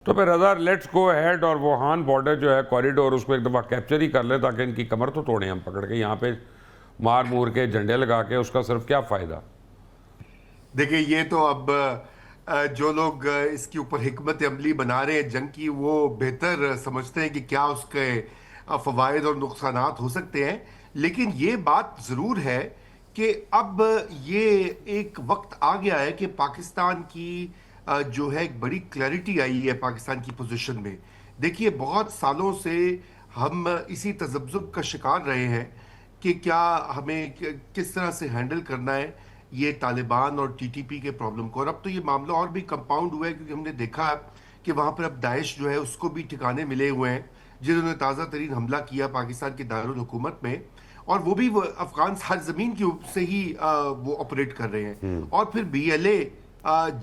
तो फिर रज़ा let's go ahead और वुहान बॉर्डर जो है कॉरिडोर उसको एक दफ़ा कैप्चर ही कर ले ताकि इनकी कमर तो तोड़ें हम पकड़ के यहाँ पे मार मूर के झंडे लगा के उसका सिर्फ क्या फ़ायदा। देखिए ये तो अब जो लोग इसके ऊपर हिकमत अमली बना रहे हैं जंग की, वो बेहतर समझते हैं कि क्या उसके फवायद और नुकसानात हो सकते हैं। लेकिन ये बात ज़रूर है कि अब ये एक वक्त आ गया है कि पाकिस्तान की जो है एक बड़ी क्लैरिटी आई है पाकिस्तान की पोजीशन में। देखिए बहुत सालों से हम इसी तजब्जुब का शिकार रहे हैं कि क्या हमें किस तरह से हैंडल करना है ये तालिबान और टीटीपी के प्रॉब्लम को। और अब तो ये मामला और भी कंपाउंड हुआ है क्योंकि हमने देखा है कि वहाँ पर अब दाइश जो है उसको भी ठिकाने मिले हुए हैं, जिन्होंने ताज़ा तरीन हमला किया पाकिस्तान के दारुल हुकूमत में। और वो अफगान सरजमीन की से ही वो ऑपरेट कर रहे हैं। और फिर बीएलए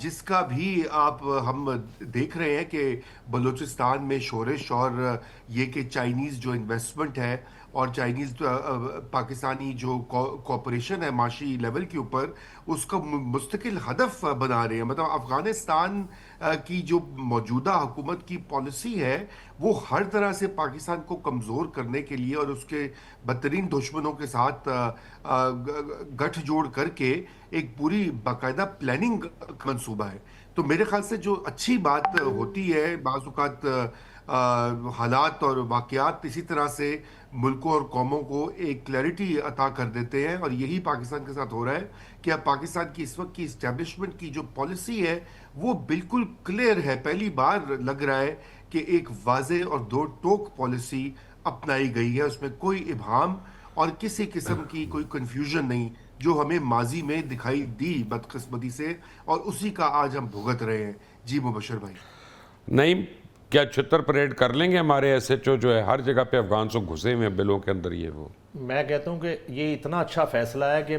जिसका भी आप हम देख रहे हैं कि बलूचिस्तान में शोरश और ये कि चाइनीज़ जो इन्वेस्टमेंट है और चाइनीज़ पाकिस्तानी जो कॉपरेशन है माशी लेवल के ऊपर, उसका मुस्तकिल हदफ बना रहे हैं। मतलब अफ़गानिस्तान की जो मौजूदा हुकूमत की पॉलिसी है वो हर तरह से पाकिस्तान को कमज़ोर करने के लिए और उसके बदतरीन दुश्मनों के साथ गठजोड़ करके एक पूरी बाकायदा प्लानिंग का मंसूबा है। तो मेरे ख्याल से जो अच्छी बात होती है बाज़ औक़ात हालात और वाक़यात इसी तरह से मुल्कों और कौमों को एक क्लैरिटी अता कर देते हैं, और यही पाकिस्तान के साथ हो रहा है कि अब पाकिस्तान की इस वक्त की इस्टेब्लिशमेंट की जो पॉलिसी है वो बिल्कुल क्लियर है। पहली बार लग रहा है कि एक वाज़े और दो टोक पॉलिसी अपनाई गई है, उसमें कोई इबहम और किसी किस्म की कोई कन्फ्यूजन नहीं, जो हमें माजी में दिखाई दी बदकिस्मती से, और उसी का आज हम भुगत रहे हैं। जी मुबशर भाई। नहीं, क्या छितर परेड कर लेंगे हमारे एसएचओ जो है हर जगह पे अफगान से घुसे हुए हैं बिलों के अंदर ये वो। मैं कहता हूँ कि ये इतना अच्छा फैसला है कि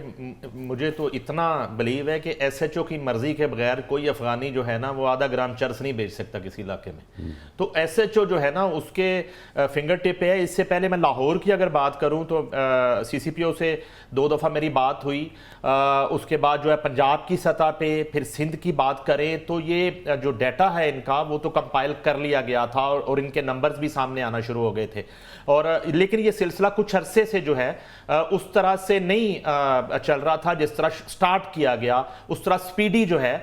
मुझे तो इतना बिलीव है कि एसएचओ की मर्जी के बगैर कोई अफगानी जो है ना वो आधा ग्राम चर्स नहीं बेच सकता किसी इलाके में। तो एसएचओ जो है ना उसके फिंगर टिप है। इससे पहले मैं लाहौर की अगर बात करूँ तो सीसीपीओ से 2 दफ़ा मेरी बात हुई। उसके बाद जो है पंजाब की सतह पे, फिर सिंध की बात करें तो ये जो डाटा है इनका वो तो कंपाइल कर लिया गया था और इनके नंबर्स भी सामने आना शुरू हो गए थे। और लेकिन ये सिलसिला कुछ अरसे से जो है उस तरह से नहीं चल रहा था जिस तरह स्टार्ट किया गया, उस तरह स्पीडी जो है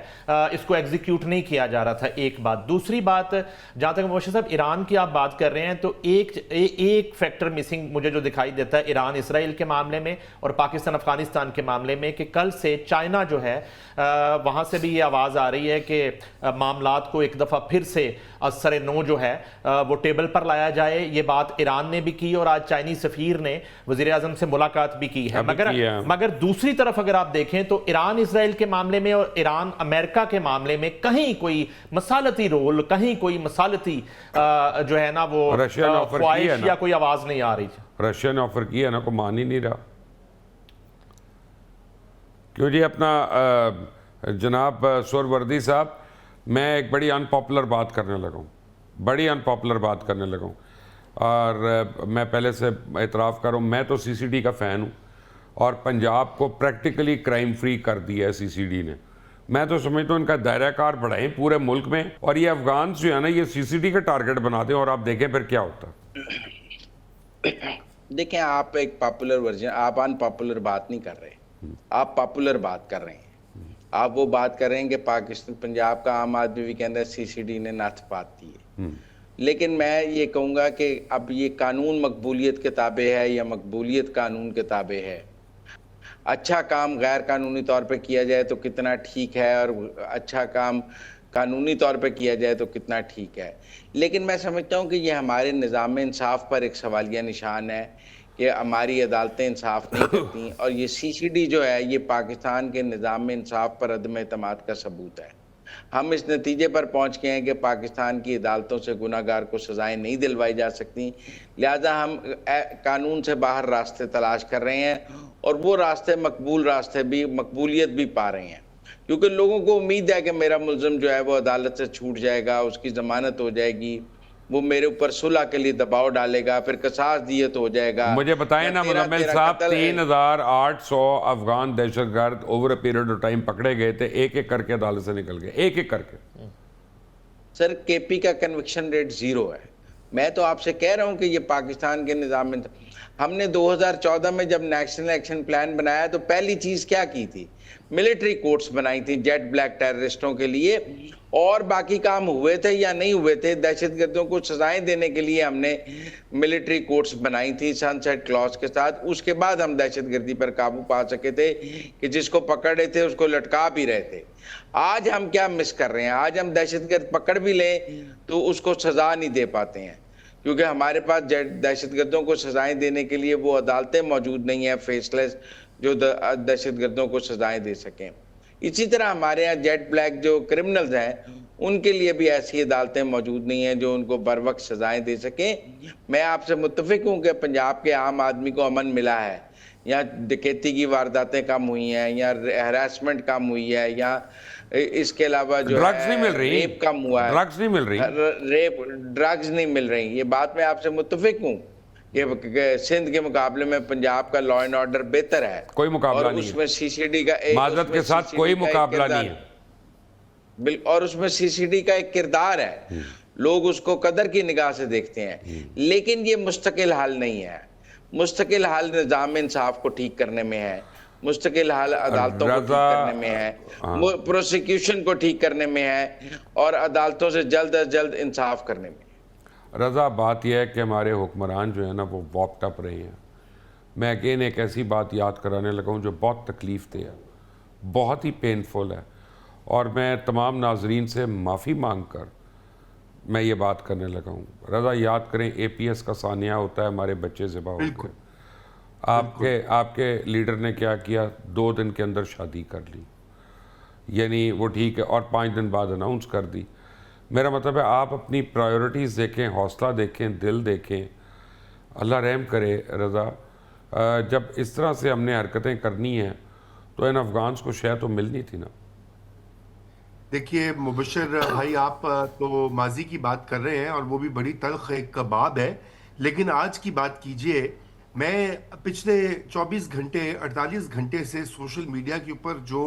इसको एग्जीक्यूट नहीं किया जा रहा था। एक बात। दूसरी बात, जहां तक मुबशर साहब ईरान की आप बात कर रहे हैं तो एक फैक्टर मिसिंग मुझे जो दिखाई देता है ईरान इसराइल के मामले में और पाकिस्तान अफगानिस्तान के मामले में, कि कल से चाइना जो है वहां से भी ये आवाज आ रही है कि मामलात को एक दफा फिर से असर नो जो है वो टेबल पर लाया जाए। ये बात ईरान ने भी की और आज चाइनीज सफीर ने वजीर आजम से मुलाकात भी की है। मगर दूसरी तरफ अगर आप देखें तो ईरान इसराइल के मामले में और ईरान अमेरिका के मामले में कहीं कोई मसालती रोल, कहीं कोई मसालती जो है ना वो ख्वाहिश या कोई आवाज नहीं आ रही। रशिया ने ऑफर किया ना, को मान ही नहीं रहा। क्यों जी अपना जनाब सुरवर्दी साहब, मैं एक बड़ी अनपॉपुलर बात करने लगा हूँ, बड़ी अनपॉपुलर बात करने लगा हूँ। और मैं पहले से एतराफ़ कर रहा हूँ, मैं तो सीसीडी का फ़ैन हूँ और पंजाब को प्रैक्टिकली क्राइम फ्री कर दिया है सीसीडी ने। मैं तो समझता हूँ इनका दायरा कार बढ़ाएं पूरे मुल्क में, और ये अफगान जो है ना ये सीसीडी का टारगेट बना दें और आप देखें फिर क्या होता है। देखें, आप एक पॉपुलर वर्जन, आप अनपॉपुलर बात नहीं कर रहे, आप पॉपुलर बात कर रहे हैं। आप वो बात कर रहे हैं कि पाकिस्तान पंजाब का आम आदमी भी कहता है सीसीडी ने नथ पात दी है। लेकिन मैं ये कहूँगा कि अब ये कानून मकबूलियत के ताबे है या मकबूलियत कानून के ताबे है। अच्छा काम गैर कानूनी तौर पे किया जाए तो कितना ठीक है और अच्छा काम कानूनी तौर पे किया जाए तो कितना ठीक है। लेकिन मैं समझता हूँ कि ये हमारे निज़ाम इंसाफ पर एक सवालिया निशान है कि हमारी अदालतें इंसाफ नहीं करती, और ये सीसीडी जो है ये पाकिस्तान के निज़ाम इंसाफ पर अदम एतमाद का सबूत है। हम इस नतीजे पर पहुंच गए हैं कि पाकिस्तान की अदालतों से गुनाहगार को सजाएं नहीं दिलवाई जा सकती, लिहाजा हम कानून से बाहर रास्ते तलाश कर रहे हैं, और वो रास्ते मकबूल रास्ते भी, मकबूलियत भी पा रहे हैं, क्योंकि लोगों को उम्मीद है कि मेरा मुल्ज़िम जो है वो अदालत से छूट जाएगा, उसकी ज़मानत हो जाएगी, वो मेरे ऊपर सुलह के लिए दबाव डालेगा, फिर कसास दिए तो हो जाएगा। मुझे बताएं ना मुजम्मिल साहब, 3800 अफगान दहशतगर्द over a period of time पकड़े गए थे, एक एक करके अदालत से निकल गए, एक एक करके। सर केपी का कन्विक्शन रेट 0 है। मैं तो आपसे कह रहा हूं कि ये पाकिस्तान के निज़ाम में हमने 2014 में जब नेशनल एक्शन प्लान बनाया तो पहली चीज क्या की थी, मिलिट्री कोर्ट्स बनाई थी जेट ब्लैक टेररिस्टों के लिए, और बाकी काम हुए थे या नहीं हुए थे, दहशतगर्दों को सजाएं देने के लिए हमने मिलिट्री कोर्ट्स बनाई थी सनसेट क्लॉज के साथ। उसके बाद हम दहशतगर्दी पर काबू पा सके थे कि जिसको पकड़ रहे थे उसको लटका भी रहे थे। आज हम क्या मिस कर रहे हैं, आज हम दहशतगर्द पकड़ भी लें तो उसको सजा नहीं दे पाते हैं, क्योंकि हमारे पास दहशतगर्दों को सजाएं देने के लिए वो अदालतें मौजूद नहीं है फेसलेस, जो दहशतगर्दों को सजाएं दे सकें। इसी तरह हमारे यहाँ जेट ब्लैक जो क्रिमिनल्स हैं उनके लिए भी ऐसी अदालतें मौजूद नहीं हैं जो उनको बर वक्त सजाएं दे सकें। मैं आपसे मुत्तफिक हूँ कि पंजाब के आम आदमी को अमन मिला है, यहाँ डकैती की वारदातें कम हुई हैं, यहाँ हैरेसमेंट कम हुई है, यहाँ इसके अलावा जो ड्रग्स नहीं मिल रही, रेप कम हुआ है, ड्रग्स नहीं मिल रही, ड्रग्स नहीं मिल रही। ये बात मैं आपसे मुत्तफिक हूँ कि सिंध के मुकाबले में पंजाब का लॉ एंड ऑर्डर बेहतर है, कोई मुकाबला और नहीं है। उसमें सीसीडी का माजरत के साथ कोई मुकाबला नहीं है, और उसमें सीसीडी का एक किरदार है, लोग उसको कदर की निगाह से देखते हैं। लेकिन ये मुस्तकिल हल नहीं है, मुस्तकिल हल निज़ाम इंसाफ को ठीक करने में है, मुस्तकिल हल अदालतों को ठीक करने में है, प्रोसिक्यूशन को ठीक करने में है, और अदालतों से जल्द अज जल्द इंसाफ करने में। रज़ा, बात यह है कि हमारे हुक्मरान जो है ना वो वॉकड अप रहे हैं। मैं अगेन एक ऐसी बात याद कराने लगा हूँ जो बहुत तकलीफ दे है, बहुत ही पेनफुल है, और मैं तमाम नाजरीन से माफ़ी मांग कर मैं ये बात करने लगा हूँ। रज़ा, याद करें APS का सानिया होता है, हमारे बच्चे ज़िबा होते हैं, आपके लीडर ने क्या किया, 2 दिन के अंदर शादी कर ली, यानी वो ठीक है, और 5 दिन बाद अनाउंस कर दी। मेरा मतलब है आप अपनी प्रायोरिटीज़ देखें, हौसला देखें, दिल देखें, अल्लाह रहम करे। रज़ा, जब इस तरह से हमने हरकतें करनी हैं तो इन अफ़गान्स को शय तो मिलनी थी ना। देखिए मुबशर भाई, आप तो माजी की बात कर रहे हैं और वो भी बड़ी तल्ख एक बाब है, लेकिन आज की बात कीजिए। मैं पिछले 24 घंटे 48 घंटे से सोशल मीडिया के ऊपर जो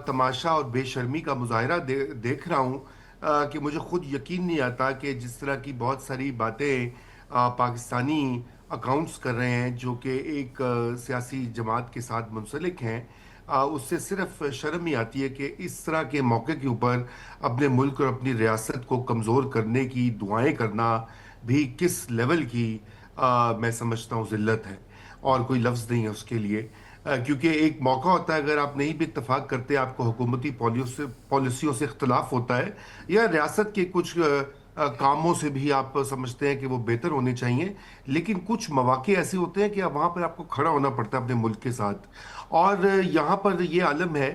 तमाशा और बेशर्मी का मुजाहरा देख रहा हूँ कि मुझे खुद यकीन नहीं आता कि जिस तरह की बहुत सारी बातें पाकिस्तानी अकाउंट्स कर रहे हैं जो कि एक सियासी जमात के साथ मुंसलिक हैं, उससे सिर्फ शर्म ही आती है कि इस तरह के मौके के ऊपर अपने मुल्क और अपनी रियासत को कमज़ोर करने की दुआएं करना भी किस लेवल की मैं समझता हूँ ज़िल्लत है, और कोई लफ्ज़ नहीं है उसके लिए। क्योंकि एक मौका होता है, अगर आप नहीं भी इत्तेफाक करते, आपको हुकूमती पॉलिसियों से इख्तलाफ होता है या रियासत के कुछ कामों से भी आप समझते हैं कि वो बेहतर होने चाहिए, लेकिन कुछ मौके ऐसे होते हैं कि वहाँ पर आपको खड़ा होना पड़ता है अपने मुल्क के साथ। और यहाँ पर ये आलम है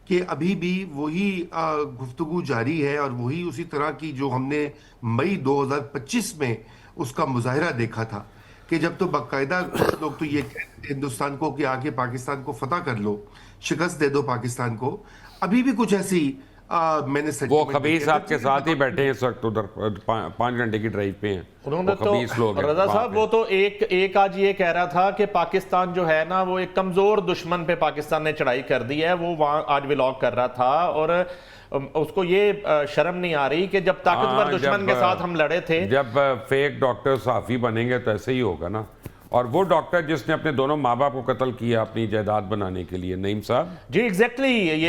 कि अभी भी वही गुफ्तगू जारी है और वही उसी तरह की जो हमने मई 2025 में उसका मुजाहरा देखा था, कि जब तो बाकायदा कुछ लोग तो ये कहते हिंदुस्तान को कि आके पाकिस्तान को फतह कर लो, शिकस्त दे दो पाकिस्तान को। अभी भी कुछ ऐसी मैंने वो खबीस आपके साथ ही बैठे हैं इस वक्त, उधर 5 घंटे की ड्राइव पे हैं उन्होंने वो खबीस लोग हैं रजा वहाँ साहब, पे। वो तो एक आज ये कह रहा था कि पाकिस्तान जो है ना वो एक कमजोर दुश्मन पे पाकिस्तान ने चढ़ाई कर दी है, वो वहां आज व्लॉग कर रहा था, और उसको ये शर्म नहीं आ रही कि जब ताकतवर दुश्मन के साथ हम लड़े थे। जब फेक डॉक्टर साफी बनेंगे तो ऐसे ही होगा ना। और वो डॉक्टर जिसने अपने दोनों माँ बाप को कत्ल किया अपनी जायदाद बनाने के लिए, नईम साहब, जी एग्जैक्टली, ये